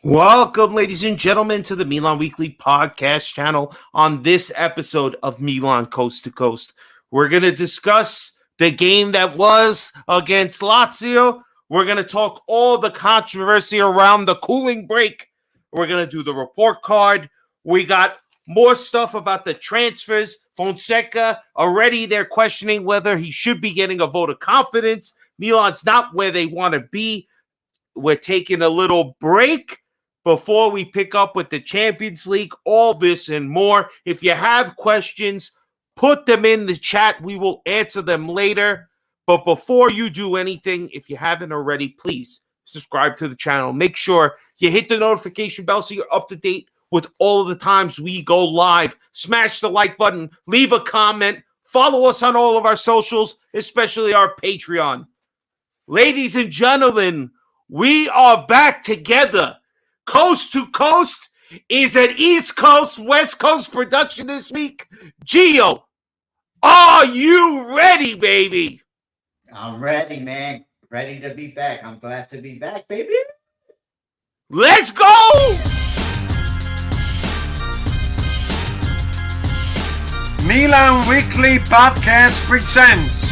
Welcome, ladies and gentlemen, to the Milan Weekly Podcast channel. On this episode of Milan Coast to Coast, we're going to discuss the game that was against Lazio. We're going to talk all the controversy around the cooling break. We're going to do the report card. We got more stuff about the transfers. Fonseca, already they're questioning whether he should be getting a vote of confidence. Milan's not where they want to be. We're taking a little break before we pick up with the Champions League, all this and more. If you have questions, put them in the chat. We will answer them later. But before you do anything, if you haven't already, please subscribe to the channel. Make sure you hit the notification bell so you're up to date with all of the times we go live. Smash the like button, leave a comment, follow us on all of our socials, especially our Patreon. Ladies and gentlemen, we are back together. Coast to Coast is an East Coast, West Coast production this week. Gio, are you ready, baby? I'm ready, man. Ready to be back. I'm glad to be back, baby. Let's go! Milan Weekly Podcast presents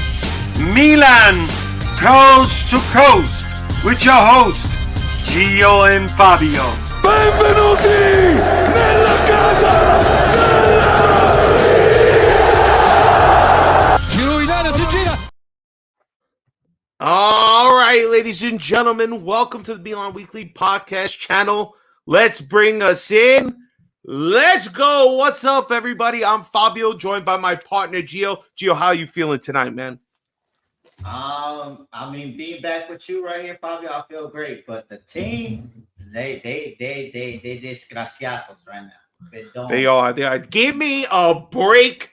Milan Coast to Coast with your host, Gio and Fabio. Benvenuti nella casa Giro in aria, si gira. All right, ladies and gentlemen, welcome to the Milan Weekly Podcast channel. Let's bring us in. Let's go. What's up, everybody? I'm Fabio, joined by my partner, Gio. Gio, how are you feeling tonight, man? Being back with you right here, Fabio, I feel great. But the team, they desgraciados right now. They are. Give me a break,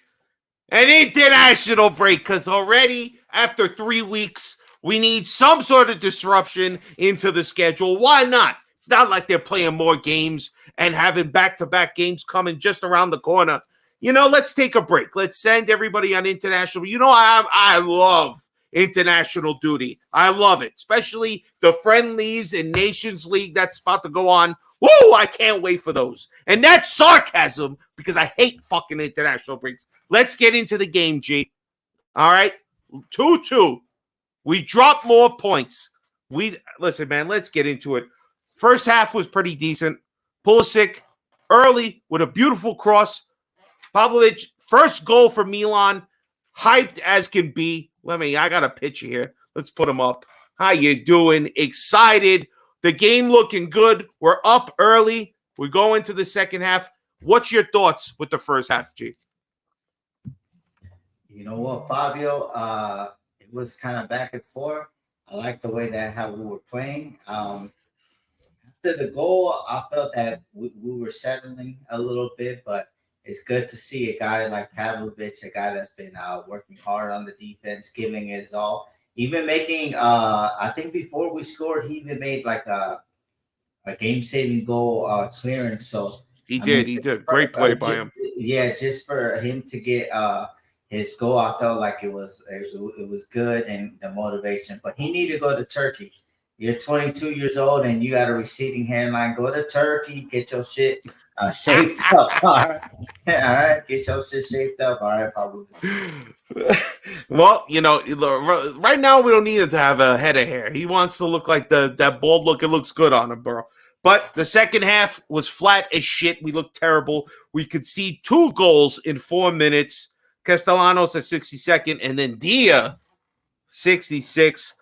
an international break, because already after 3 weeks, we need some sort of disruption into the schedule. Why not? It's not like they're playing more games and having back-to-back games coming just around the corner. Let's take a break. Let's send everybody on international. I love international duty. I love it, especially the friendlies and Nations League that's about to go on. Whoa, I can't wait for those. And that's sarcasm because I hate fucking international breaks. Let's get into the game, G. All right, 2-2. We dropped more points. Listen, man, let's get into it. First half was pretty decent. Pulisic early with a beautiful cross. Pavlovic, first goal for Milan, hyped as can be. I got a picture here. Let's put him up. How you doing? Excited. The game looking good. We're up early. We go into the second half. What's your thoughts with the first half, G? You know what, Fabio? It was kind of back and forth. I like the way that how we were playing. After the goal, I felt that we were settling a little bit, but it's good to see a guy like Pavlovic, a guy that's been working hard on the defense, giving his all. Even making, I think before we scored, he even made like a game-saving goal clearance. So He did. Great play by him. Yeah, just for him to get his goal, I felt like it was good and the motivation. But he needed to go to Turkey. You're 22 years old and you got a receding hairline. Go to Turkey, get your shit shaped up. All right. All right. Get your shit shaped up. All right, probably. Well, right now we don't need him to have a head of hair. He wants to look like that bald look. It looks good on him, bro. But the second half was flat as shit. We looked terrible. We could see 2 goals in 4 minutes. Castellanos at 62nd and then Dia 66.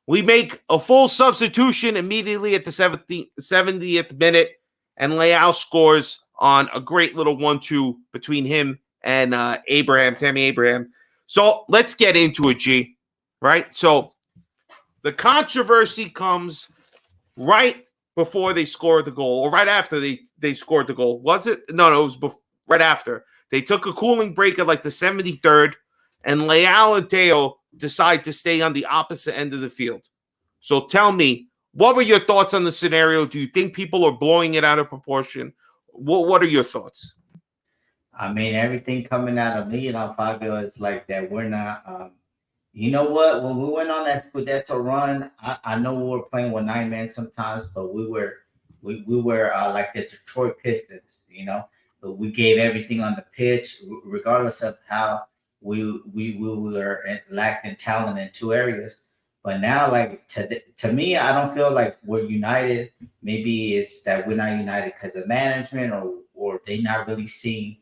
We make a full substitution immediately at the 70th minute, and Leao scores on a great little 1-2 between him and Tammy Abraham. So let's get into it, G. Right? So the controversy comes right before they scored the goal, or right after they scored the goal. Was it? No, it was right after. They took a cooling break at like the 73rd, and Leao and Teo decide to stay on the opposite end of the field. So tell me, what were your thoughts on the scenario? Do you think people are blowing it out of proportion? What are your thoughts? I mean, everything coming out of me, Fabio, is like that we're not you know what? When we went on that Scudetto run, I know we were playing with 9 men sometimes, but we were We were like the Detroit Pistons, but we gave everything on the pitch, regardless of how we were lacking talent in two areas. But now, like to me, I don't feel like we're united. Maybe it's that we're not united because of management, or they not really seeing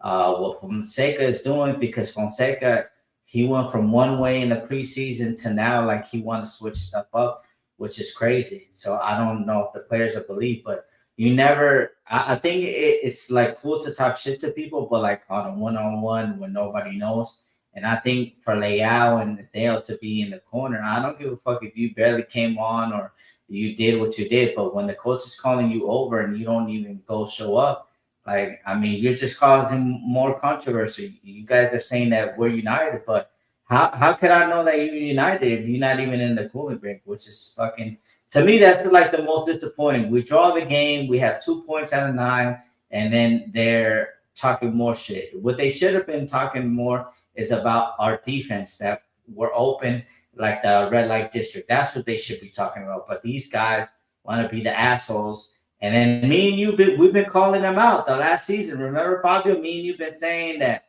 what Fonseca is doing, because Fonseca, he went from one way in the preseason to now like he want to switch stuff up, which is crazy. So I don't know if the players will believe, but you never. I think it's like cool to talk shit to people, but like on a one-on-one when nobody knows. And I think for Leao and Dale to be in the corner, I don't give a fuck if you barely came on or you did what you did. But when the coach is calling you over and you don't even go show up, like, I mean, you're just causing more controversy. You guys are saying that we're united, but how could I know that you're united if you're not even in the cooling break, which is fucking, to me, that's like the most disappointing. We draw the game, we have 2 points out of 9, and then they're talking more shit. What they should have been talking more is about our defense, that we're open like the red light district. That's what they should be talking about. But these guys want to be the assholes. And then me and you, we've been calling them out the last season. Remember, Fabio, me and you've been saying that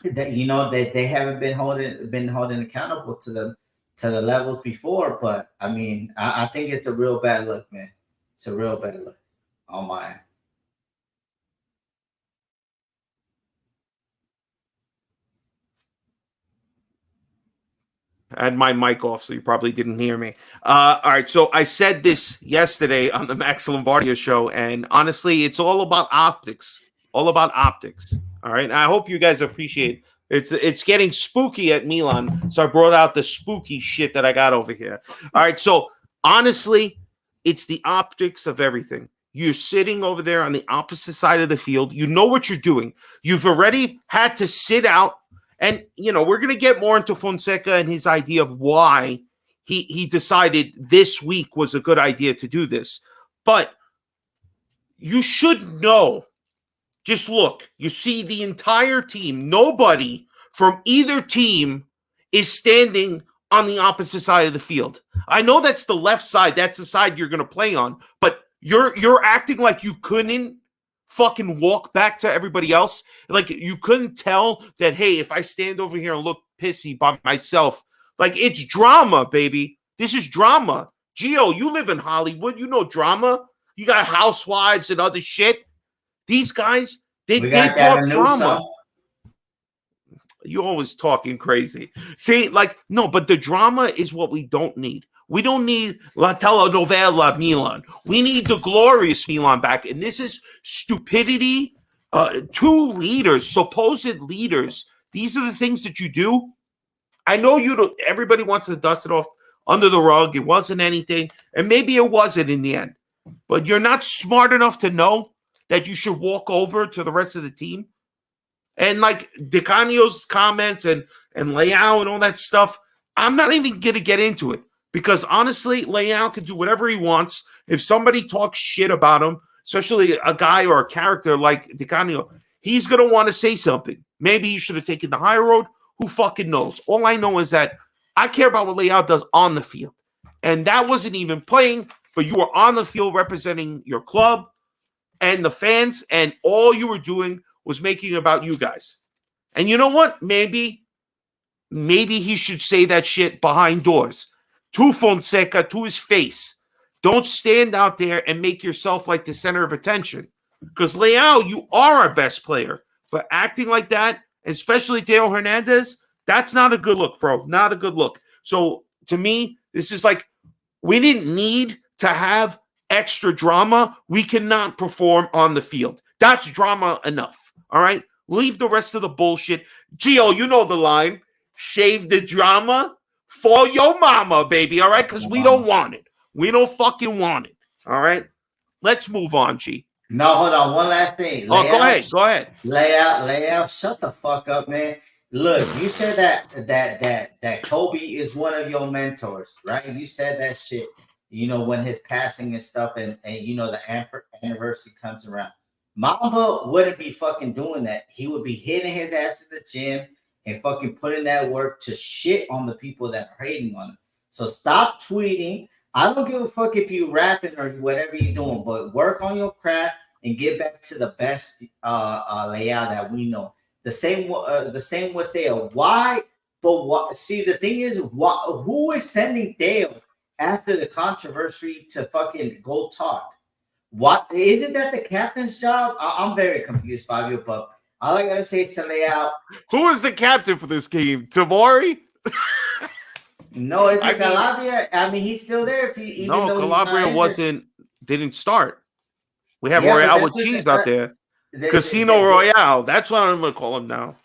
they haven't been holding accountable to the levels before. But I mean, I think it's a real bad look, man. It's a real bad look on my end. I had my mic off, so you probably didn't hear me. All right, so I said this yesterday on the Max Lombardia show, and honestly, it's all about optics. All about optics. All right, and I hope you guys appreciate it. It's getting spooky at Milan, so I brought out the spooky shit that I got over here. All right, so honestly, it's the optics of everything. You're sitting over there on the opposite side of the field. You know what you're doing. You've already had to sit out. And, we're going to get more into Fonseca and his idea of why he decided this week was a good idea to do this. But you should know. Just look. You see the entire team. Nobody from either team is standing on the opposite side of the field. I know that's the left side. That's the side you're going to play on. But you're acting like you couldn't fucking walk back to everybody else. Like, you couldn't tell that, hey, if I stand over here and look pissy by myself, like, it's drama, baby. This is drama. Gio, you live in Hollywood. You know drama. You got housewives and other shit. These guys, they talk drama. You're always talking crazy. See, like, no, but the drama is what we don't need. We don't need La Telenovela Milan. We need the glorious Milan back. And this is stupidity. 2 leaders, supposed leaders. These are the things that you do. I know everybody wants to dust it off under the rug. It wasn't anything. And maybe it wasn't in the end. But you're not smart enough to know that you should walk over to the rest of the team. And like Di Canio's comments and Leao and all that stuff, I'm not even going to get into it. Because honestly, Leao can do whatever he wants. If somebody talks shit about him, especially a guy or a character like Di Canio, he's going to want to say something. Maybe he should have taken the high road. Who fucking knows? All I know is that I care about what Leao does on the field. And that wasn't even playing, but you were on the field representing your club and the fans, and all you were doing was making it about you guys. And you know what? Maybe he should say that shit behind doors. To Fonseca, to his face. Don't stand out there and make yourself like the center of attention. Because Leao, you are our best player. But acting like that, especially Theo Hernandez, that's not a good look, bro. Not a good look. So to me, this is like, we didn't need to have extra drama. We cannot perform on the field. That's drama enough. All right? Leave the rest of the bullshit. Gio, you know the line. Shave the drama for your mama, baby, all right? Because we don't want it. We don't fucking want it, all right? Let's move on, G. No, hold on. One last thing. Go ahead. Layout. Shut the fuck up, man. Look, you said that Kobe is one of your mentors, right? You said that shit, when his passing and stuff and the anniversary comes around. Mamba wouldn't be fucking doing that. He would be hitting his ass at the gym and fucking putting that work to shit on the people that are hating on him. So stop tweeting. I don't give a fuck if you rapping or whatever you're doing, but work on your craft and get back to the best layout that we know. The same with Dale. Why? But what? See, the thing is, who is sending Dale after the controversy to fucking go talk? What isn't that the captain's job? I'm very confused, Fabio. But all I gotta say is to lay out. Who is the captain for this game? Tamori? No, it's Calabria. I mean, he's still there. No, Calabria didn't start. We have Royale with cheese out there. Casino Royale. That's what I'm gonna call him now.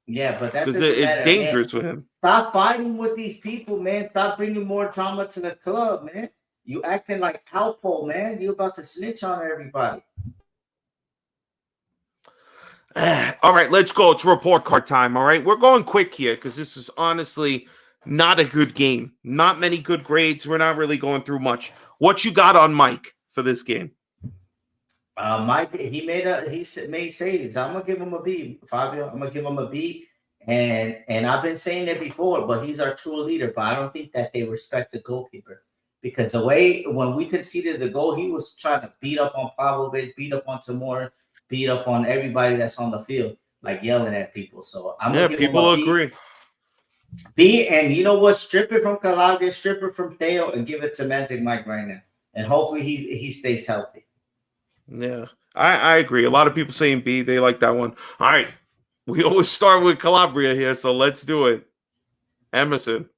Yeah, but that's because it's dangerous with him. Stop fighting with these people, man. Stop bringing more drama to the club, man. You acting like Alpo, man. You about to snitch on everybody. All right, let's go. It's report card time. All right, we're going quick here because this is honestly not a good game. Not many good grades. We're not really going through much. What you got on Mike for this game? Mike, he made saves. I'm gonna give him a B, Fabio. I'm gonna give him a B. And I've been saying it before, but he's our true leader. But I don't think that they respect the goalkeeper because the way when we conceded the goal, he was trying to beat up on Pavlovic, beat up on Tamor, beat up on everybody that's on the field, like yelling at people. So I'm gonna give people him a agree. B, and you know what? Strip it from Calabria, strip it from Theo, and give it to Magic Mike right now. And hopefully he stays healthy. Yeah, I agree. A lot of people saying B, they like that one. All right. We always start with Calabria here, so let's do it. Emerson,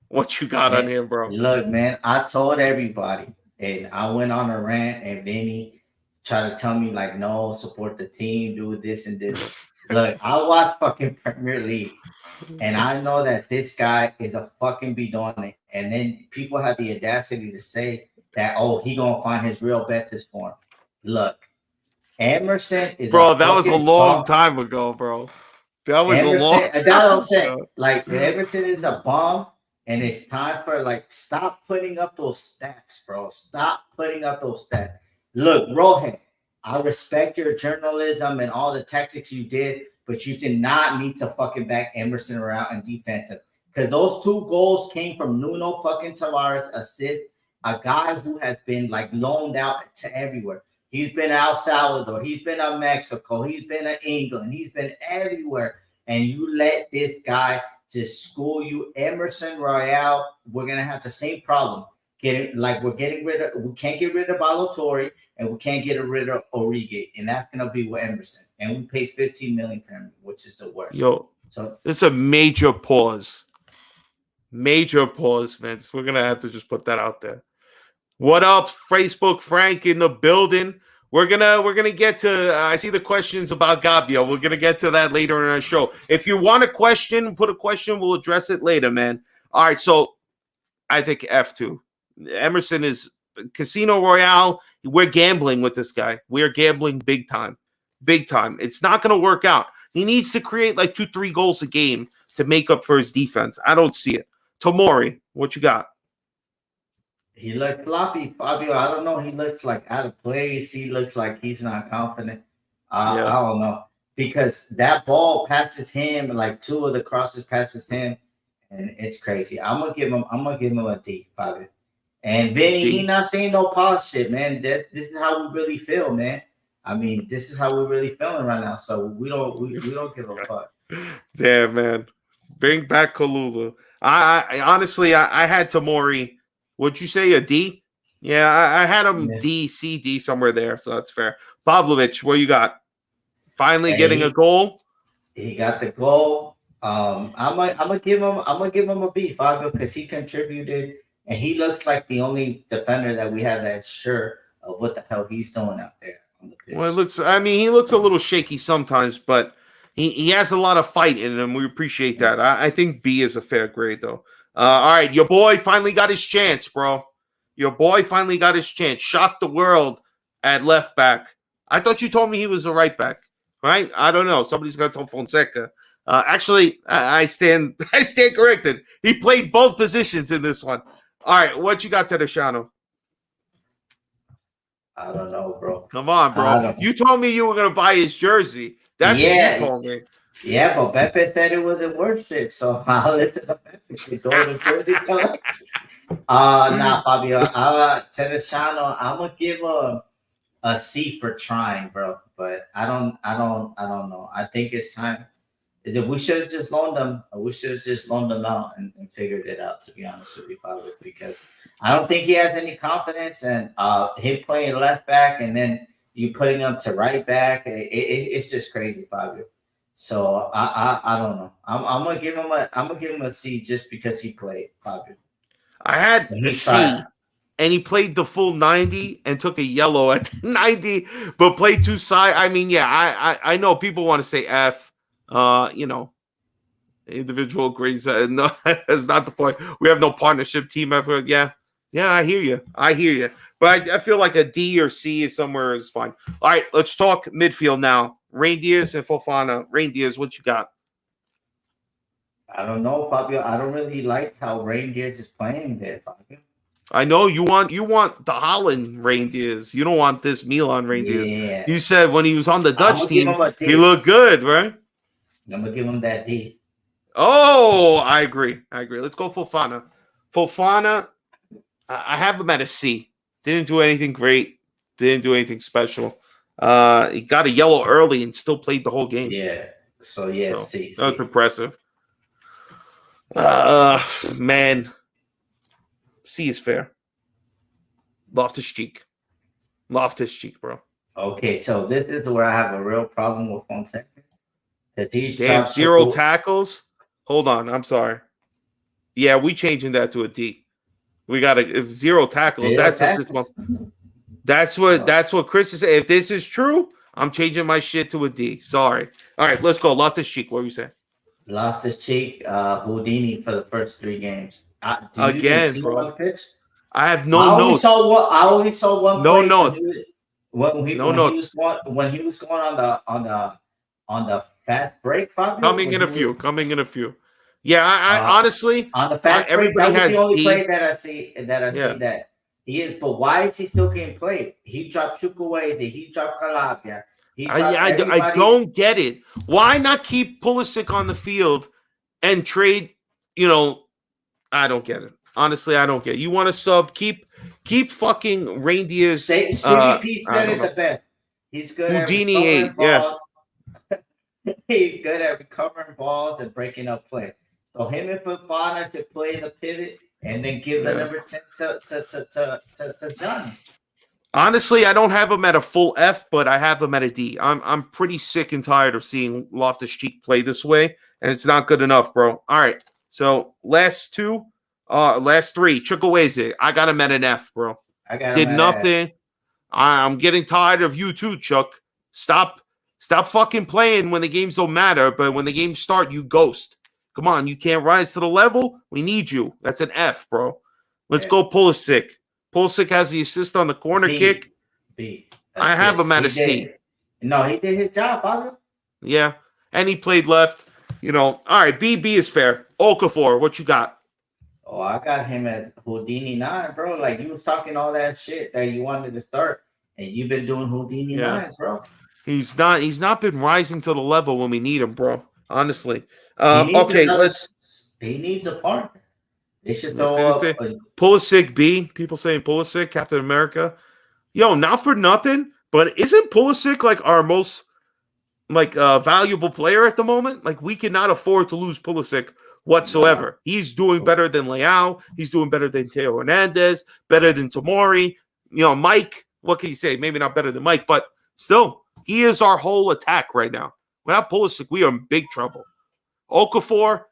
what you got on him, bro? Look, man, I told everybody, and I went on a rant, and Vinny tried to tell me, like, no, support the team, do this and this. Look, I watch fucking Premier League, and I know that this guy is a fucking bidon. And then people have the audacity to say that, oh, he gonna find his real Betis form. Look. Emerson is bro. That was a long time ago, bro. That was a long time. That's what I'm saying. Like Emerson is a bomb, and it's time for stop putting up those stats, bro. Stop putting up those stats. Look, Rohan, I respect your journalism and all the tactics you did, but you did not need to fucking back Emerson around and defensive because those 2 goals came from Nuno fucking Tavares assist, a guy who has been loaned out to everywhere. He's been El Salvador. He's been to Mexico. He's been to England. He's been everywhere. And you let this guy just school you. Emerson Royale, we're going to have the same problem. We can't get rid of Balotelli, and we can't get rid of Origi. And that's going to be with Emerson. And we paid $15 million for him, which is the worst. Yo, so it's a major pause. Major pause, Vince. We're going to have to just put that out there. What up, Facebook Frank in the building? We're gonna get to. I see the questions about Gabio. We're gonna get to that later in our show. If you want a question, put a question. We'll address it later, man. All right. So I think F2. Emerson is Casino Royale. We're gambling with this guy. We are gambling big time, big time. It's not gonna work out. He needs to create 2-3 goals a game to make up for his defense. I don't see it. Tomori, what you got? He looks floppy, Fabio. I don't know. He looks out of place. He looks like he's not confident. I don't know. Because that ball passes him, 2 of the crosses passes him, and it's crazy. I'm gonna give him a D, Fabio. And Vinny, he not saying no pause shit, man. This is how we really feel, man. I mean, this is how we're really feeling right now. So we don't give a fuck. Damn, man. Bring back Kalula. I honestly I had Tomori. Would you say a D? Yeah, I had him D, C, D somewhere there, so that's fair. Pavlovic, what you got? Finally getting a goal. He got the goal. I'm gonna give him a B, Fabio, because he contributed, and he looks like the only defender that we have that's sure of what the hell he's doing out there on the pitch. Well, he looks a little shaky sometimes, but he has a lot of fight in him. We appreciate that. I think B is a fair grade, though. All right, your boy finally got his chance, bro. Your boy finally got his chance. Shocked the world at left back. I thought you told me he was a right back, right? I don't know. Somebody's got to tell Fonseca. Actually, I stand corrected. He played both positions in this one. All right, what you got, Tedesano? I don't know, bro. Come on, bro. You told me you were gonna buy his jersey. That's what you told me. Yeah, but Pepe said it wasn't worth it, so I'll listen to Pepe to go to jersey collection. Nah, Fabio. Teresiano, I'm gonna give a C for trying, bro. But I don't know. I think it's time. We should have just loaned them. We should have just loaned them out and figured it out. To be honest with you, Fabio, because I don't think he has any confidence. And him playing left back and then you putting him to right back, it's just crazy, Fabio. So I don't know. I'm gonna give him a C just because he played, Fabio. I had a C, and he played the full 90 and took a yellow at 90, but played two side. I mean, yeah, I know people want to say F. Individual grades. No, that's not the point. We have no partnership team effort. Yeah, I hear you. But I feel like a D or C is somewhere is fine. All right, let's talk midfield now. Reindeers and Fofana. Reindeers, what you got? I don't know, Fabio. I don't really like how Reindeers is playing there, Fabio. I know you want the Holland Reindeers. You don't want this Milan Reindeers. Yeah. You said when he was on the Dutch team, he looked good, right? I'm gonna give him that D. Oh, I agree. Let's go Fofana. Fofana, I have him at a C. Didn't do anything great. Didn't do anything special. He got a yellow early and still played the whole game. Yeah. So C. That's impressive. Man. C is fair. Loftus-Cheek, bro. Okay, so this is where I have a real problem with Fonseca. He's Damn, zero tackles. Hold on, I'm sorry. Yeah, we changing that to a D. We got zero tackles. That's what Chris is saying. If this is true, I'm changing my shit to a D. Sorry. All right, let's go. Loftus-Cheek. What were you saying? Loftus-Cheek, Houdini for the first 3 games. Again, bro. Pitch? I have no notes. I only saw one. No notes. When he was going on the fast break, Fabio, coming in a few. Yeah, I honestly on the fast everybody break, that was the only D. play that I see that he is. But why is he still getting played? He dropped Chukwueze, he dropped Calabria. I don't get it. Why not keep Pulisic on the field and trade? I don't get it. Honestly, I don't get it. You want to sub? Keep fucking Reindeers. Stevie P said it the best. He's good Houdini at recovering 8, yeah. He's good at recovering balls and breaking up play. So him and Fofana should play the pivot and then give the number 10 to Johnny. Honestly, I don't have him at a full F, but I have him at a D. I'm pretty sick and tired of seeing Loftus-Cheek play this way, and it's not good enough, bro. All right, so last 3, Chukwueze. I got him at an F, bro. Did nothing. I'm getting tired of you too, Chuck. Stop fucking playing when the games don't matter, but when the games start, you ghost. Come on, you can't rise to the level. We need you. That's an F, bro. Let's go Pulisic. Pulisic has the assist on the corner kick. B. I have him at a C. No, he did his job, Father. Yeah, and he played left. All right, B is fair. Okafor, what you got? Oh, I got him at Houdini 9, bro. Like, you was talking all that shit that you wanted to start, and you've been doing Houdini 9s, bro. He's not been rising to the level when we need him, bro. Honestly. He needs a partner. They should throw up Pulisic B. People saying Pulisic, Captain America. Yo, not for nothing, but isn't Pulisic like our most valuable player at the moment? Like, we cannot afford to lose Pulisic whatsoever. No. He's doing better than Leao. He's doing better than Teo Hernandez, better than Tomori. Mike, what can you say? Maybe not better than Mike, but still, he is our whole attack right now. Without Pulisic, we are in big trouble. Okafor,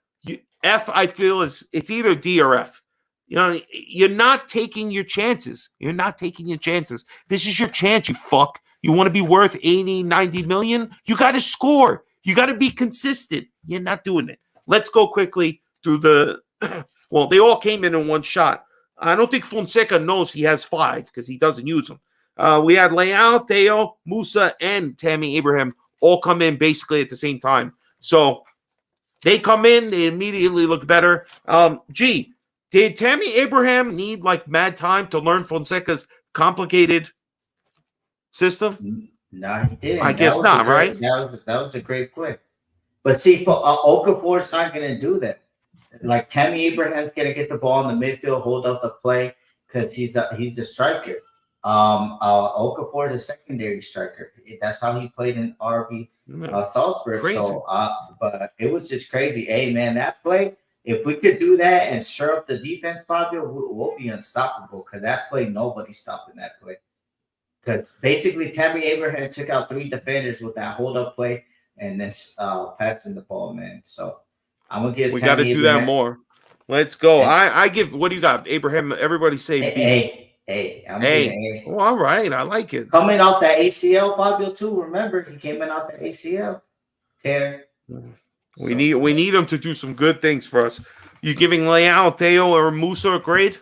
F, I feel it's either D or F. You're not taking your chances. This is your chance, you fuck. You want to be worth 80, 90 million? You got to score. You got to be consistent. You're not doing it. Let's go quickly through well, they all came in one shot. I don't think Fonseca knows he has 5 because he doesn't use them. We had Leao, Theo, Musa, and Tammy Abraham all come in basically at the same time. So they come in, they immediately look better. Did Tammy Abraham need mad time to learn Fonseca's complicated system? No, he didn't. I guess not, right? That was a great play. But see, for Okafor's not going to do that. Like Tammy Abraham's going to get the ball in the midfield, hold up the play because he's a striker. Okafor is a secondary striker. That's how he played in RB Salzburg. Crazy. So, but it was just crazy. Hey, man, that play. If we could do that and stir up the defense, Fabio, we'll be unstoppable. Because that play, nobody's stopping that play. Because basically, Tammy Abraham took out 3 defenders with that hold-up play and then passing the ball, man. So I'm gonna give. We got to do that more. Let's go. I give. What do you got, Abraham? Everybody say B. I'm A. Well, all right, I like it. Coming off that ACL, Fabio too. Remember, he came in off the ACL tear. We need him to do some good things for us. You giving Leao, Theo, or Musa a grade?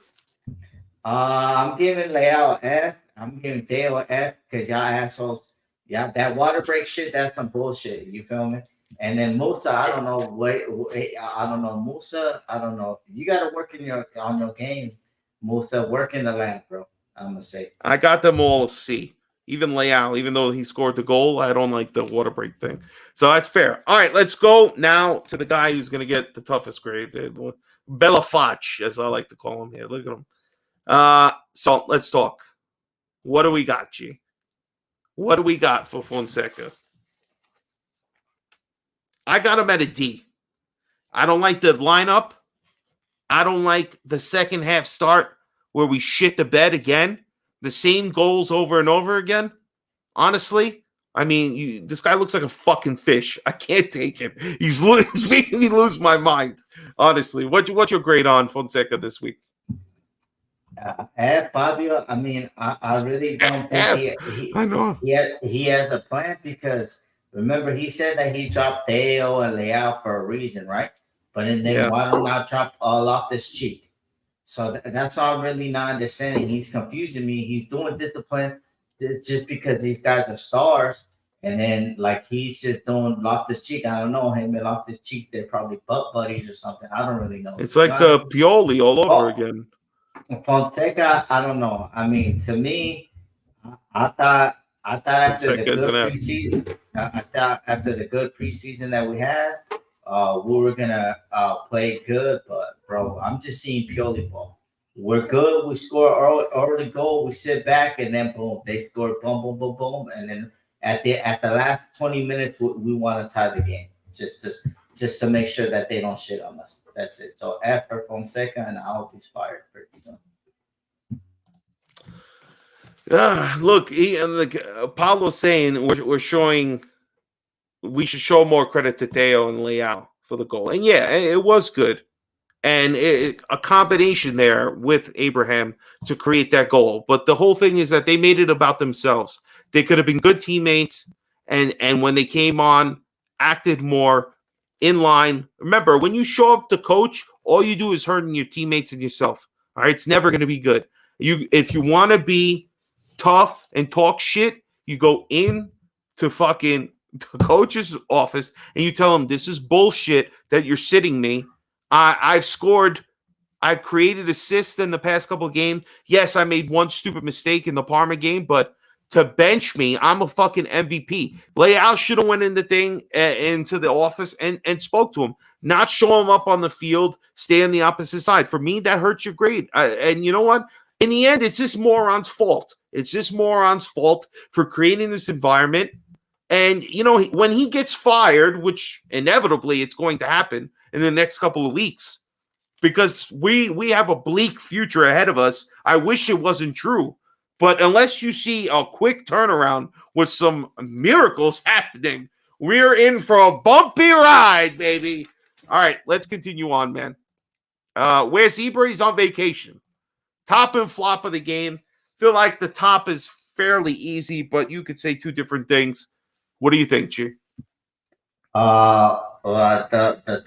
I'm giving Leao an F. I'm giving Theo an F because y'all assholes. Yeah, that water break shit, that's some bullshit. You feel me? And then Musa, I don't know I don't know Musa. I don't know. You got to work on your game, Musa. Work in the lab, bro. I'm gonna say. I got them all a C. Even Leao, even though he scored the goal, I don't like the water break thing. So that's fair. All right, let's go now to the guy who's going to get the toughest grade. Bellafach, as I like to call him here. Look at him. So let's talk. What do we got, G? What do we got for Fonseca? I got him at a D. I don't like the lineup. I don't like the second half start where we shit the bed again. The same goals over and over again. Honestly, I mean, this guy looks like a fucking fish. I can't take him. He's making me lose my mind. Honestly, what's your grade on Fonseca this week? Fabio, I mean, I really don't think I know he has a plan because remember he said that he dropped Theo and Leao for a reason, right? But then why don't I drop Loftus-Cheek? So that's all I'm really not understanding. He's confusing me. He's doing discipline just because these guys are stars, and then like he's just doing Loftus-Cheek. I don't know him and Loftus-Cheek. They're probably butt buddies or something. I don't really know. It's like the Pioli all over again. Fonseca, I don't know. I mean, to me, I thought after the good preseason, that we had, we were gonna play good. But bro, I'm just seeing Pioli ball. We're good. We score early goal. We sit back, and then boom, they score. Boom, boom, boom, boom, and then at the last 20 minutes, we want to tie the game. Just to make sure that they don't shit on us. That's it. So F for Fonseca, and I hope he's fired pretty soon. Look, Paulo's saying we're showing we should show more credit to Theo and Leao for the goal. And yeah, it was good. And a combination there with Abraham to create that goal. But the whole thing is that they made it about themselves. They could have been good teammates. And when they came on, acted more in line. Remember, when you show up to coach, all you do is hurting your teammates and yourself. All right, it's never going to be good. If you want to be tough and talk shit, you go in to fucking the coach's office and you tell him this is bullshit that you're sitting me. I've scored. I've created assists in the past couple of games. Yes, I made one stupid mistake in the Parma game, but to bench me, I'm a fucking MVP. Leao should have went in the thing into the office and spoke to him, not show him up on the field, stay on the opposite side. For me, that hurts your grade. And you know what? In the end, it's this moron's fault. It's this moron's fault for creating this environment. And, you know, when he gets fired, which inevitably it's going to happen in the next couple of weeks, because we have a bleak future ahead of us. I wish it wasn't true. But unless you see a quick turnaround with some miracles happening, we're in for a bumpy ride, baby. All right, let's continue on, man. Where's Ibra? He's on vacation. Top and flop of the game. Feel like the top is fairly easy, but you could say two different things. What do you think, G? The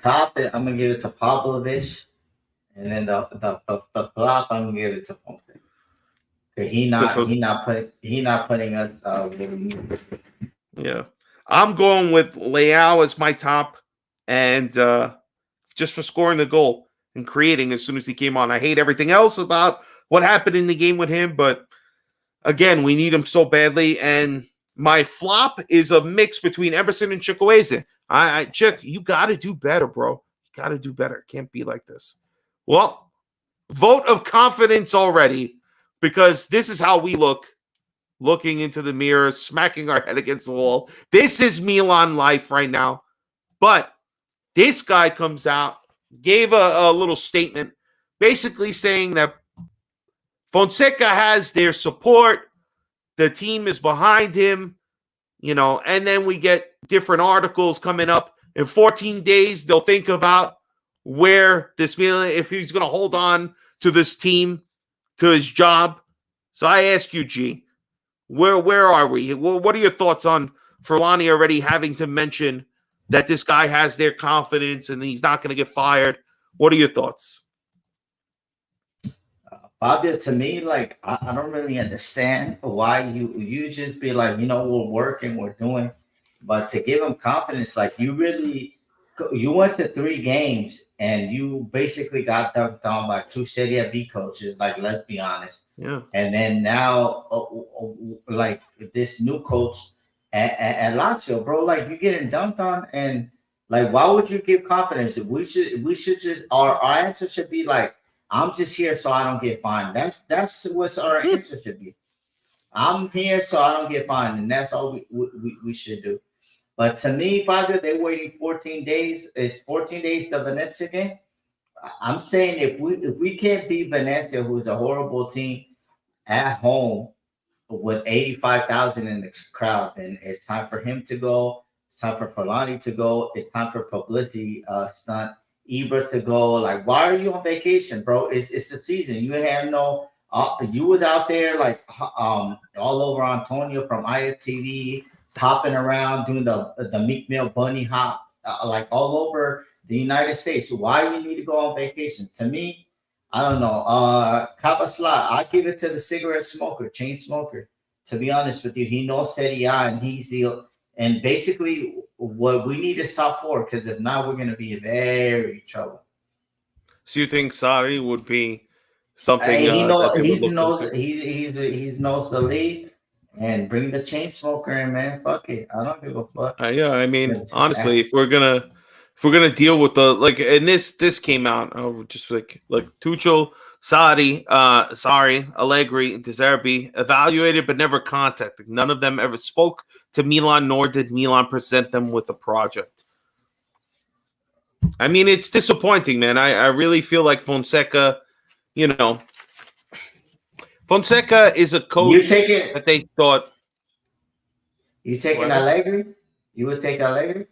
top, I'm gonna give it to Pavlovich, and then the flop, I'm gonna give it to Fonseca. He not putting us. Yeah, I'm going with Leao as my top, and just for scoring the goal and creating as soon as he came on. I hate everything else about what happened in the game with him, but again, we need him so badly. And my flop is a mix between Emerson and Chukwueze. Chick, you got to do better, bro. You got to do better. Can't be like this. Well, vote of confidence already, because this is how we look, looking into the mirror, smacking our head against the wall. This is Milan life right now. But this guy comes out, gave a little statement, basically saying that Fonseca has their support. The team is behind him, and then we get different articles coming up. In 14 days, they'll think about where this Milan, if he's going to hold on to this team, to his job. So I ask you, G, where are we? What are your thoughts on Furlani already having to mention that this guy has their confidence and he's not going to get fired? What are your thoughts? Fabio, to me, like, I don't really understand why you just be like, we're working, we're doing, but to give him confidence, like, you went to 3 games and you basically got dunked on by 2 Serie B coaches, like, let's be honest. Yeah. And then now, like, this new coach at Lazio, bro, like, you're getting dunked on, and like, why would you give confidence? We should just, our answer should be like, I'm just here so I don't get fined. That's what our answer should be. I'm here so I don't get fined, and that's all we should do. But to me, Fabio, they're waiting 14 days. It's 14 days to Venezia game. I'm saying if we can't beat Venezia, who's a horrible team, at home with 85,000 in the crowd, then it's time for him to go. It's time for Fulani to go. It's time for publicity stunt Ibra to go. Like, why are you on vacation, bro? It's the season. You have no. You was out there like all over Antonio from IFTV, hopping around doing the Meek Mill bunny hop, like all over the United States. Why you need to go on vacation? To me, I don't know. Kabasla, I give it to the cigarette smoker, chain smoker. To be honest with you, he knows Serie A, and he's the. And basically, what we need is top 4, because if not, we're going to be in very trouble. So you think Sarri would be something? He knows the league, and bring the chain smoker in, man. Fuck it, I don't give a fuck. Yeah, I mean, honestly, if we're gonna deal with the, like, and this came out, just like Tuchel, Sarri, Allegri, De Zerbi, evaluated but never contacted. None of them ever spoke to Milan, nor did Milan present them with a project. I mean, it's disappointing, man. I really feel like Fonseca, Fonseca is a coach that they thought. You taking Allegri? You would take Allegri?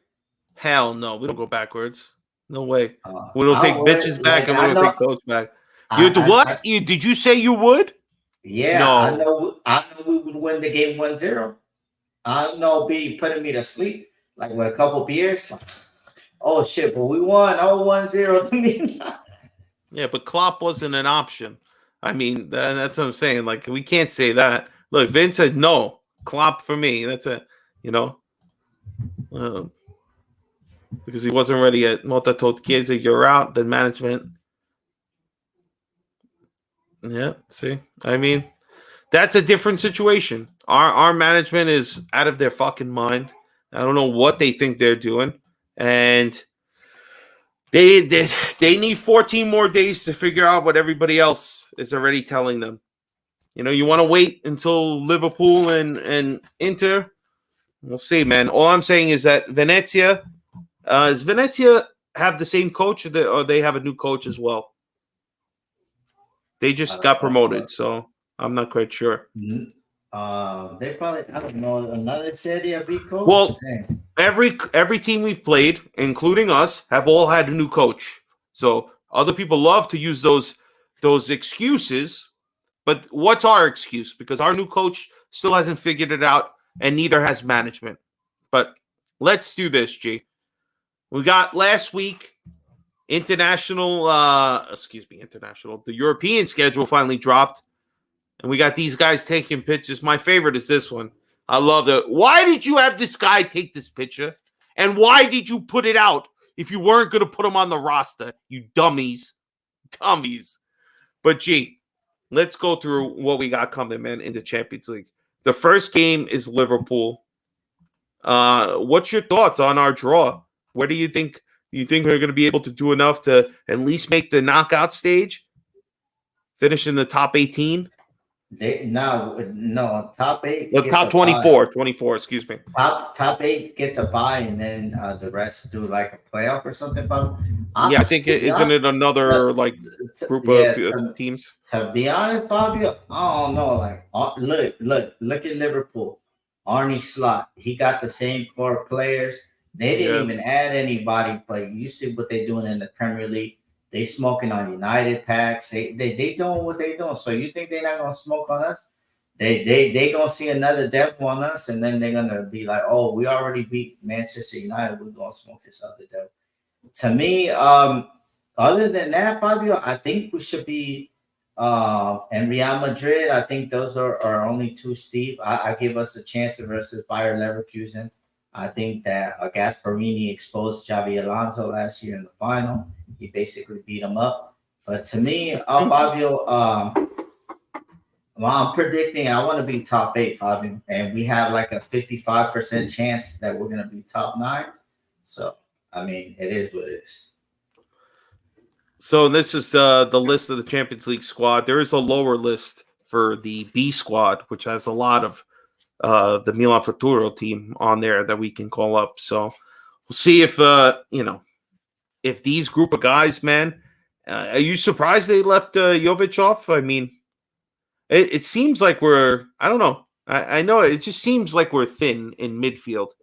Hell no, we don't go backwards. No way. We don't take bitches back, and we don't take coach back. Did you say you would? Yeah, no. I know we would win the game 1-0. I don't know, be putting me to sleep like with a couple beers. Like, oh shit, but we won 1-0 to me. Yeah, but Klopp wasn't an option. I mean, that's what I'm saying. Like, we can't say that. Look, Vince said no. Klopp for me. That's it. Because he wasn't ready yet. Mota told Chiesa, you're out. Then management. Yeah, see? I mean, that's a different situation. Our management is out of their fucking mind. I don't know what they think they're doing. And they need 14 more days to figure out what everybody else is already telling them. You want to wait until Liverpool and Inter? We'll see, man. All I'm saying is that Venezia, does Venezia have the same coach, or they have a new coach as well? They just got promoted, so I'm not quite sure. They probably, I don't know, another Serie B coach? Well, every team we've played, including us, have all had a new coach. So other people love to use those excuses, but what's our excuse? Because our new coach still hasn't figured it out, and neither has management. But let's do this, G. We got last week the European schedule finally dropped, and we got these guys taking pictures. My favorite is this one. I love it. Why did you have this guy take this picture? And why did you put it out if you weren't going to put him on the roster? You dummies. But, G, let's go through what we got coming, man, in the Champions League. The first game is Liverpool. What's your thoughts on our draw? Where do you think? Do you think we're going to be able to do enough to at least make the knockout stage? Finish in the top 18? No, top 8. The top 24, 24, excuse me. Top 8 gets a bye, and then the rest do like a playoff or something. I think isn't it another like group of teams? To be honest, Fabio, I don't know. Like, look at Liverpool. Arne Slot, he got the same core players. They didn't even add anybody, but you see what they're doing in the Premier League. They smoking on United packs. They doing what they doing. So you think they're not gonna smoke on us? They gonna see another devil on us, and then they're gonna be like, oh, we already beat Manchester United. We're gonna smoke this other devil. To me, other than that, Fabio, I think we should be and Real Madrid. I think those are only two steep. I give us a chance versus Bayer Leverkusen. I think that Gasparini exposed Xavi Alonso last year in the final. He basically beat him up. But to me, Fabio, I'm predicting I want to be top 8, Fabio. And we have like a 55% chance that we're going to be top 9. So, I mean, it is what it is. So this is the list of the Champions League squad. There is a lower list for the B squad, which has a lot of the Milan Futuro team on there that we can call up. So we'll see if if these group of guys, man, are you surprised they left Jovic off? I mean, it seems like I don't know. I know it just seems like we're thin in midfield.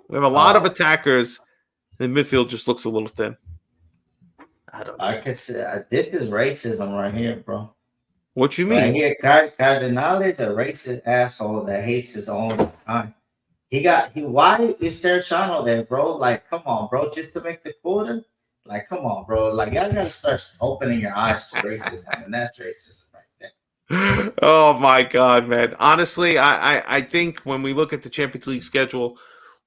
We have a lot of attackers. The midfield just looks a little thin. I don't know. I can say this is racism right here, bro. What you mean? Right here, Cardinale is a racist asshole that hates his own kind. Why is Terracciano there, bro? Like, come on, bro, just to make the quota? Like, come on, bro. Like, y'all gotta start opening your eyes to racism, and that's racism right there. Oh my God, man. Honestly, I think when we look at the Champions League schedule,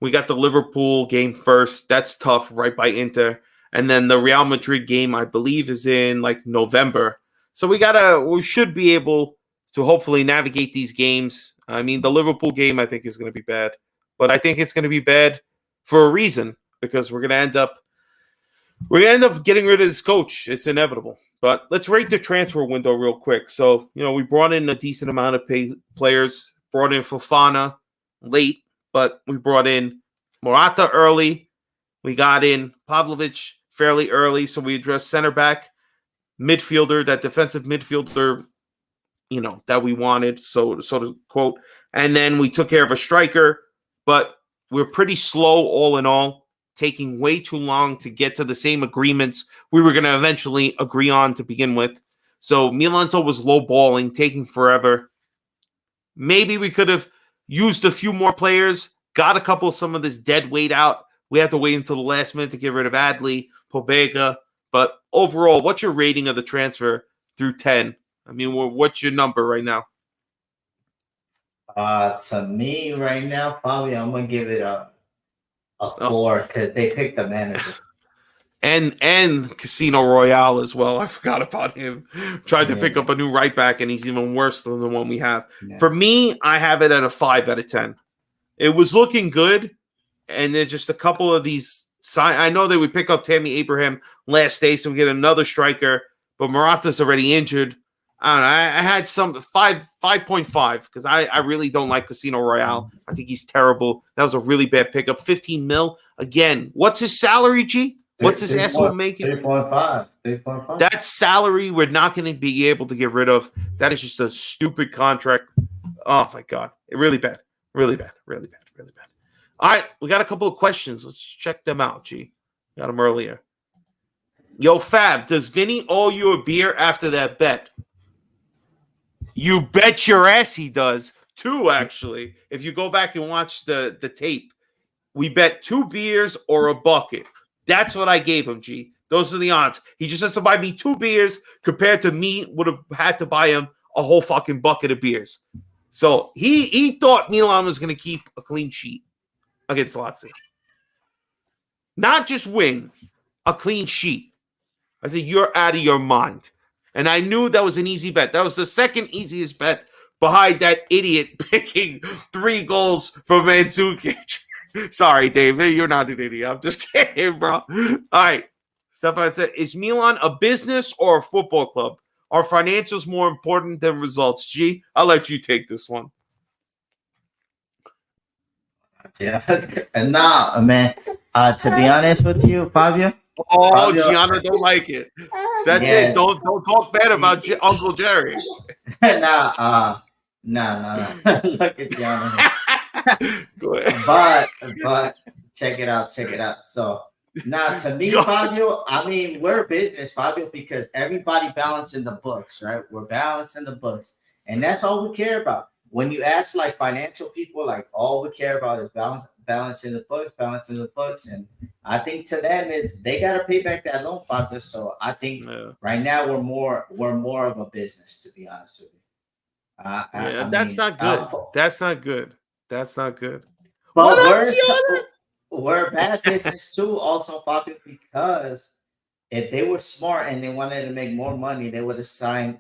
we got the Liverpool game first. That's tough, right by Inter. And then the Real Madrid game, I believe, is in like November. So we should be able to hopefully navigate these games. I mean, the Liverpool game, I think, is going to be bad. But I think it's going to be bad for a reason, because we're going to end up getting rid of this coach. It's inevitable. But let's rate the transfer window real quick. So, we brought in a decent amount of players. Brought in Fofana late, but we brought in Morata early. We got in Pavlovic fairly early, so we addressed center back, midfielder, that defensive midfielder, that we wanted, so to quote. And then we took care of a striker, but we're pretty slow all in all, taking way too long to get to the same agreements we were going to eventually agree on to begin with. So Milanzo was low-balling, taking forever. Maybe we could have used a few more players, got a couple of some of this dead weight out. We have to wait until the last minute to get rid of Adley, Pobega. But overall, what's your rating of the transfer through 10? I mean, what's your number right now? To me right now, probably I'm going to give it a 4 because they picked the manager. And Casino Royale as well. I forgot about him. Tried to pick up a new right back, and he's even worse than the one we have. Yeah. For me, I have it at a 5 out of 10. It was looking good, and then just a couple of these. I know that we pick up Tammy Abraham last day, so we get another striker, but Morata's already injured. I don't know. I had some 5.5 because I really don't like Casino Royale. I think he's terrible. That was a really bad pickup. 15 mil. Again, what's his salary, G? What's his asshole making? 3.5. That salary we're not going to be able to get rid of. That is just a stupid contract. Oh, my God. Really bad. Really bad. Really bad. Really bad. All right. We got a couple of questions. Let's check them out, G. Got them earlier. Yo, Fab, does Vinny owe you a beer after that bet? You bet your ass he does. 2, actually. If you go back and watch the tape, we bet 2 beers or a bucket. That's what I gave him, G. Those are the odds. He just has to buy me 2 beers compared to me would have had to buy him a whole fucking bucket of beers. So he thought Milan was going to keep a clean sheet against Lazio. Not just win, a clean sheet. I said, you're out of your mind. And I knew that was an easy bet. That was the second easiest bet behind that idiot picking 3 goals from Mandzukic. Sorry, Dave. You're not an idiot. I'm just kidding, bro. All right. Stefan said, is Milan a business or a football club? Are financials more important than results? G, I'll let you take this one. Yeah, that's good. Nah, man. To be honest with you, Fabio. Oh, Fabio, Gianna don't like it. That's yeah. it. Don't talk bad about Uncle Jerry. Nah, look at Gianna. Go ahead. But check it out. So now to me, Go- Fabio, I mean, we're a business, Fabio, because everybody balancing the books, right? We're balancing the books, and that's all we care about. When you ask like financial people, like all we care about is balancing the books, and I think to them is they got to pay back that loan, Fabio. So I think right now we're more of a business, to be honest with you. That's not good. That's not good. That's not good. But we're a bad business too, also, Fabio, because if they were smart and they wanted to make more money, they would have signed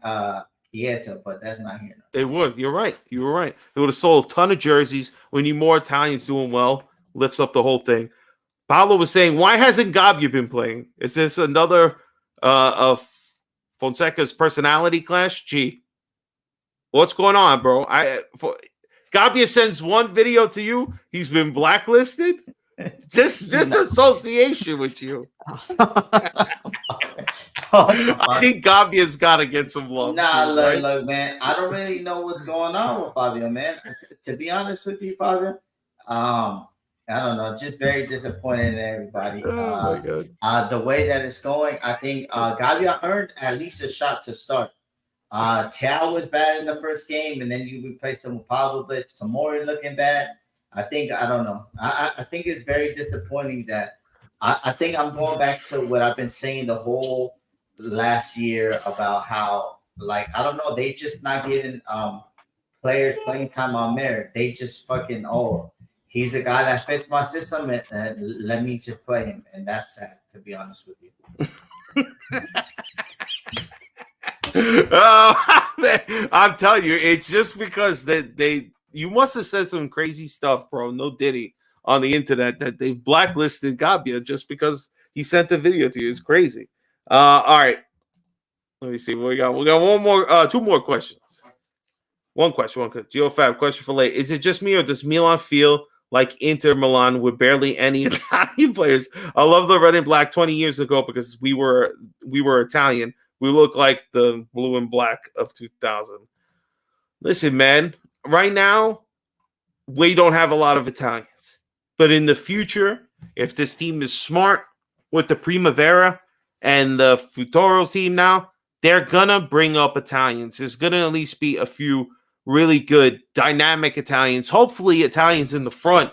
Chiesa, but that's not here. They would. You're right. You were right. They would have sold a ton of jerseys. We need more Italians doing well. Lifts up the whole thing. Paolo was saying, why hasn't Gabia been playing? Is this another of Fonseca's personality clash? Gee, what's going on, bro? Gabia sends one video to you. He's been blacklisted. Just association with you. I think Gabia's got to get some love. Look, man. I don't really know what's going on with Fabio, man. To be honest with you, Fabio, I don't know. Just very disappointed in everybody. Oh my God. The way that it's going, I think Gabia earned at least a shot to start. Tao was bad in the first game, and then you replaced him with Pavlovic. Tamori looking bad. I don't know. I think it's very disappointing that I think I'm going back to what I've been saying the whole last year about how, like, I don't know, they just not giving players playing time on merit. They just fucking, he's a guy that fits my system, and let me just play him. And that's sad, to be honest with you. I'm telling you, it's just because you must have said some crazy stuff, bro. No Diddy on the internet that they've blacklisted Gabia just because he sent the video to you. It's crazy. All right. Let me see what we got. We got one more, 2 more questions. One question. GeoFab question for late. Is it just me or does Milan feel like Inter Milan with barely any Italian players? I love the red and black 20 years ago because we were Italian. We look like the blue and black of 2000. Listen, man, right now, we don't have a lot of Italians. But in the future, if this team is smart with the Primavera and the Futuro's team now, they're going to bring up Italians. There's going to at least be a few really good, dynamic Italians, hopefully Italians in the front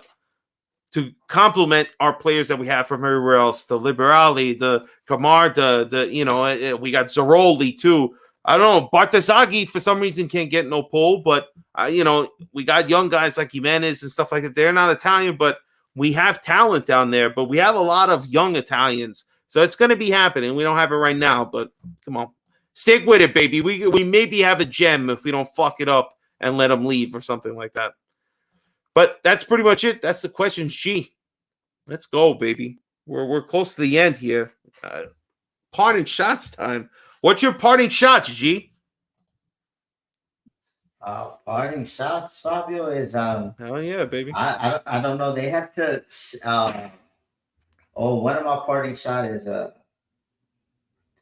to complement our players that we have from everywhere else. The Liberali, the Kamar, we got Zaroli too. I don't know. Bartesaghi for some reason can't get no pull, but we got young guys like Jimenez and stuff like that. They're not Italian, but we have talent down there. But we have a lot of young Italians, so it's going to be happening. We don't have it right now, but come on, stick with it, baby. We maybe have a gem if we don't fuck it up and let them leave or something like that. But that's pretty much it. That's the question. Let's go, baby. We're close to the end here. Parting shots time. What's your parting shots, G? Parting shots, Fabio, is hell yeah, baby. I don't know. They have to. One of my parting shot is to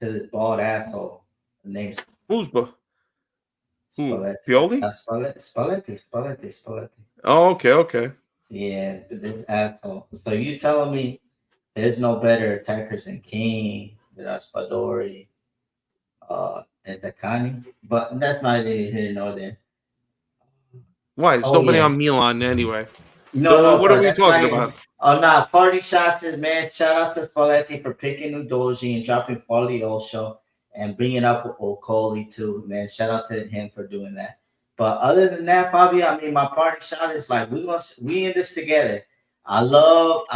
this bald asshole. The name's who's Spalletti. Pioli? Spalletti. Oh, okay. Yeah, this asshole. So you telling me there's no better attackers than King, than Raspadori, and Zaccani? But that's not here nor there. Why? There's nobody on Milan anyway. No, what are we talking about? Oh, no. Party shots is, man, shout out to Spalletti for picking Udoji and dropping Folioso and bringing up Okoli too, man. Shout out to him for doing that. But other than that, Fabio, I mean, my party shot is like, we in this together. I love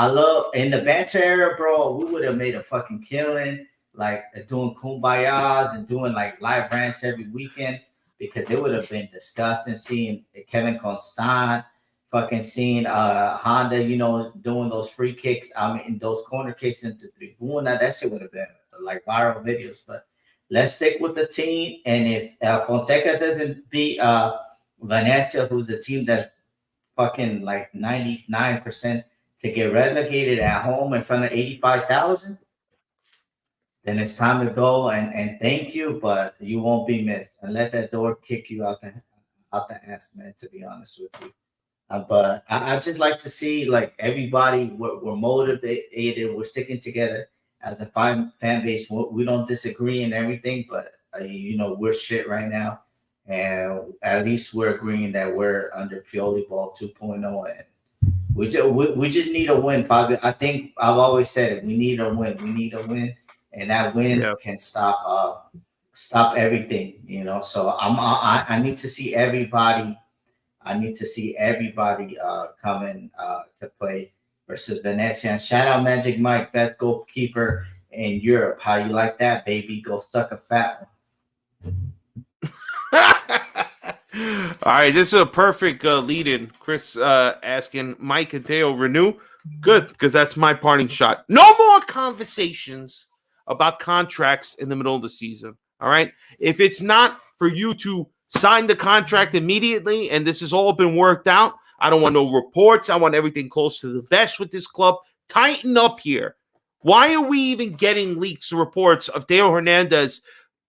in the banter era, bro, we would have made a fucking killing. like doing kumbayas and doing like live rants every weekend, because it would have been disgusting seeing Kevin Constant, fucking seeing Honda, doing those free kicks, those corner kicks into tribuna. That shit would have been like viral videos. But let's stick with the team, and if Fonseca doesn't beat Venezia, who's a team that's fucking like 99% to get relegated at home in front of 85,000, then it's time to go and thank you, but you won't be missed, and let that door kick you out the ass, man. To be honest with you, but I just like to see like everybody we're motivated, we're sticking together as a fan base. We don't disagree in everything, but we're shit right now, and at least we're agreeing that we're under Pioli ball 2.0, and we just need a win, Fabio. I think I've always said it. We need a win. We need a win, and that win can stop everything. So I need to see everybody. I need to see everybody coming to play versus Venezia. And shout out Magic Mike, best goalkeeper in Europe. How you like that, baby? Go suck a fat one. All right, this is a perfect lead-in. Chris asking Mike and Theo renew. Good, because that's my parting shot. No more conversations about contracts in the middle of the season. All right, if it's not for you to sign the contract immediately and this has all been worked out, I don't want no reports. I want everything close to the vest with this club. Tighten up here. Why are we even getting leaks or reports of Theo Hernandez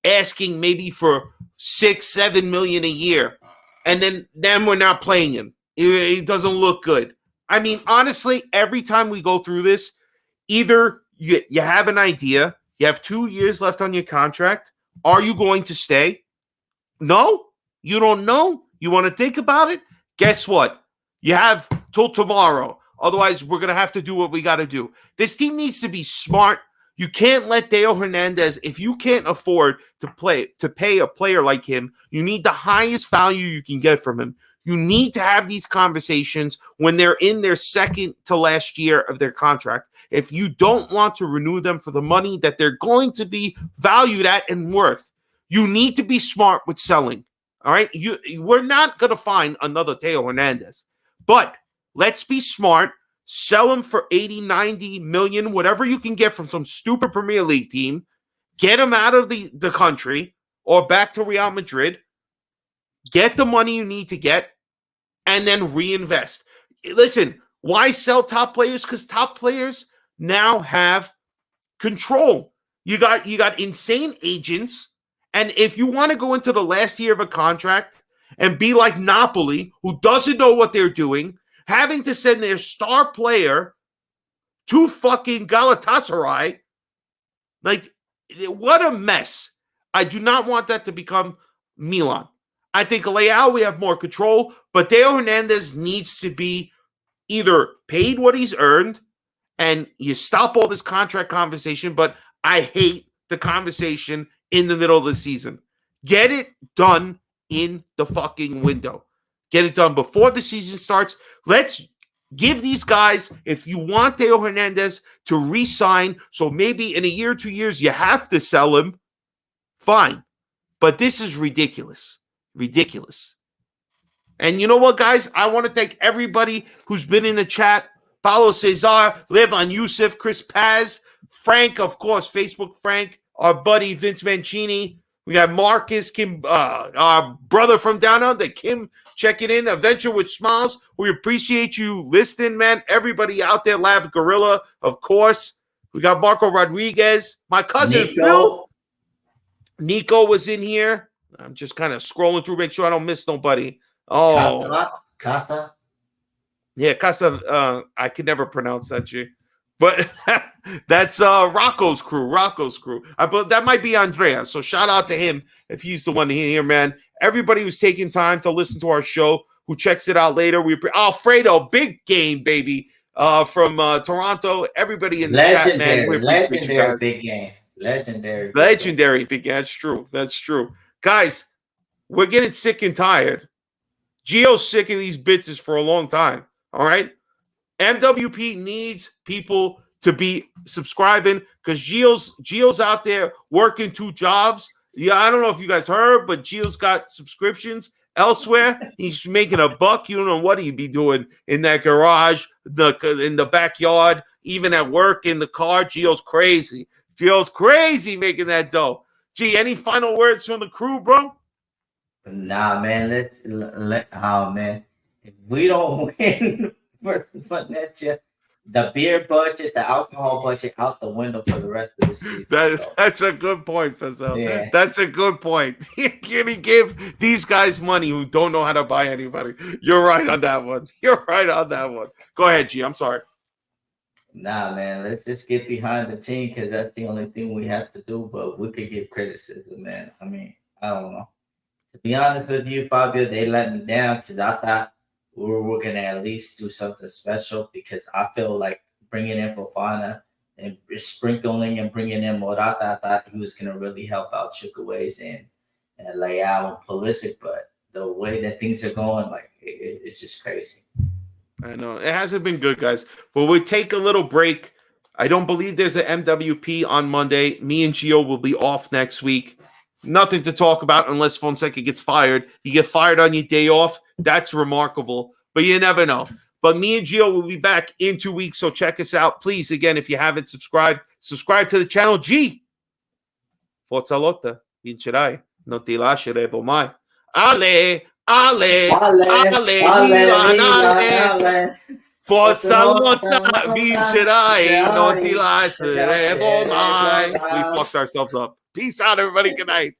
asking maybe for $6-7 million a year, and then we're not playing him? It doesn't look good. I mean, honestly, every time we go through this, either you have an idea, you have 2 years left on your contract. Are you going to stay? No, you don't know. You want to think about it? Guess what? You have till tomorrow. Otherwise, we're going to have to do what we got to do. This team needs to be smart. You can't let Theo Hernandez, if you can't afford to pay a player like him, you need the highest value you can get from him. You need to have these conversations when they're in their second to last year of their contract. If you don't want to renew them for the money that they're going to be valued at and worth, you need to be smart with selling. All right? We're not going to find another Theo Hernandez. But let's be smart. Sell him for 80, 90 million, whatever you can get from some stupid Premier League team. Get him out of the country or back to Real Madrid. Get the money you need to get and then reinvest. Listen, why sell top players? Because top players now have control. You got insane agents. And if you want to go into the last year of a contract and be like Napoli, who doesn't know what they're doing, having to send their star player to fucking Galatasaray, like, what a mess. I do not want that to become Milan. I think Leao, we have more control, but Theo Hernandez needs to be either paid what he's earned and you stop all this contract conversation, but I hate the conversation in the middle of the season. Get it done in the fucking window. Get it done before the season starts. Let's give these guys, if you want Theo Hernandez to re-sign, so maybe in a year or 2 years you have to sell him, fine. But this is ridiculous. Ridiculous. And you know what, guys? I want to thank everybody who's been in the chat. Paulo Cesar, Levan Youssef, Chris Paz, Frank, of course, Facebook Frank, our buddy Vince Mancini. We got Marcus, Kim, our brother from down under, Kim, checking in. Adventure with Smiles. We appreciate you listening, man. Everybody out there, Lab Gorilla, of course. We got Marco Rodriguez. My cousin Phil. Nico was in here. I'm just kind of scrolling through, make sure I don't miss nobody. Oh. Casa. Yeah, Casa. I could never pronounce that, G. But that's Rocco's crew. But that might be Andrea. So shout out to him if he's the one here, man. Everybody who's taking time to listen to our show, who checks it out later. Alfredo, big game, baby, from Toronto. Everybody in the chat, man. Legendary big game. Legendary big game. That's true. Guys, we're getting sick and tired. Gio's sick of these bitches for a long time. All right? MWP needs people to be subscribing because Gio's out there working 2 jobs. Yeah, I don't know if you guys heard, but Gio's got subscriptions elsewhere. He's making a buck. You don't know what he'd be doing in that garage, in the backyard, even at work, in the car. Gio's crazy. Gio's crazy making that dough. Gee, any final words from the crew, bro? Nah, man. Oh man, if we don't win versus Venezia, the beer budget, the alcohol budget out the window for the rest of the season. That's a good point, Fazel. Yeah. That's a good point. You can't give these guys money who don't know how to buy anybody. You're right on that one. You're right on that one. Go ahead, G. I'm sorry. Nah, man. Let's just get behind the team because that's the only thing we have to do. But we could give criticism, man. I mean, I don't know. To be honest with you, Fabio, they let me down because I thought we were going to at least do something special because I feel like bringing in Fofana and sprinkling and bringing in Morata, I thought he was going to really help out Chukwueze and Leao and Pulisic. But the way that things are going, like, it's just crazy. I know. It hasn't been good, guys. But we take a little break. I don't believe there's an MWP on Monday. Me and Gio will be off next week. Nothing to talk about unless Fonseca gets fired. You get fired on your day off. That's remarkable, but you never know. But me and Gio will be back in 2 weeks, so check us out. Please, again, if you haven't subscribed, subscribe to the channel. G. Forza lotta, vincerai, non ti lasceremo mai. Ale, Milan, ale. Forza lotta, vincerai, non ti lasceremo mai. We fucked ourselves up. Peace out, everybody. Good night.